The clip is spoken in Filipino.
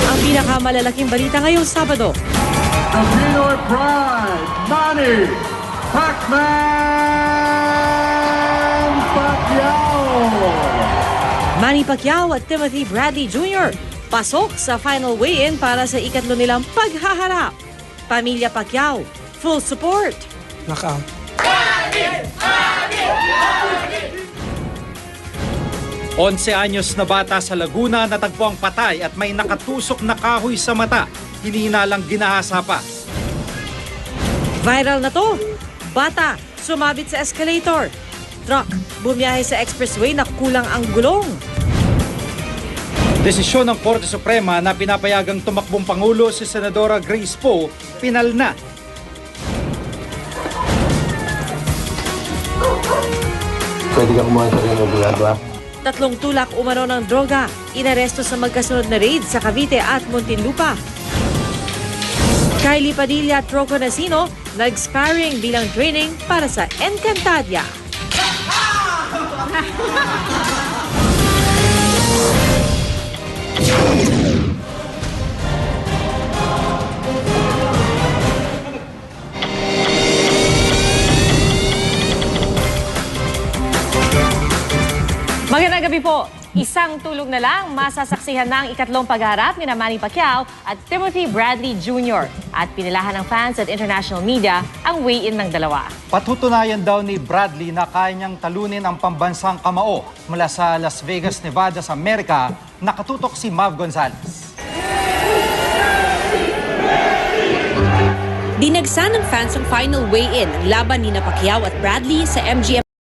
Ang pinakamalalaking balita ngayong Sabado. The Pinoy Pride, Manny Pacman Pacquiao. Manny Pacquiao at Timothy Bradley Jr. pasok sa final weigh-in para sa ikatlo nilang paghaharap. Pamilya Pacquiao, full support. Knockout. 11 anyos na bata sa Laguna natagpo ang patay at may nakatusok na kahoy sa mata. Hinina lang ginahasa pa. Viral na to. Bata, sumabit sa escalator. Truck, bumiyahe sa expressway na kulang ang gulong. Desisyon ng Korte Suprema na pinapayagang tumakbong Pangulo si Senadora Grace Poe, pinal na. Pwede ka kumuha sa rin ng ba? 3 tulak umano ng droga, inaresto sa magkasunod na raid sa Cavite at Muntinlupa. Kylie Padilla at Rocco Nacino nag-sparring bilang training para sa Encantadia. Magandang gabi po. Isang tulog na lang, masasaksihan na ang ikatlong pagharap ni Manny Pacquiao at Timothy Bradley Jr. At pinilahan ng fans at international media ang weigh-in ng dalawa. Patutunayan daw ni Bradley na kaya niyang talunin ang pambansang kamao mula sa Las Vegas, Nevada sa Amerika. Nakatutok si Mav Gonzalez. Dinagsa ng fans ang final weigh-in ang laban ni Pacquiao at Bradley sa MGM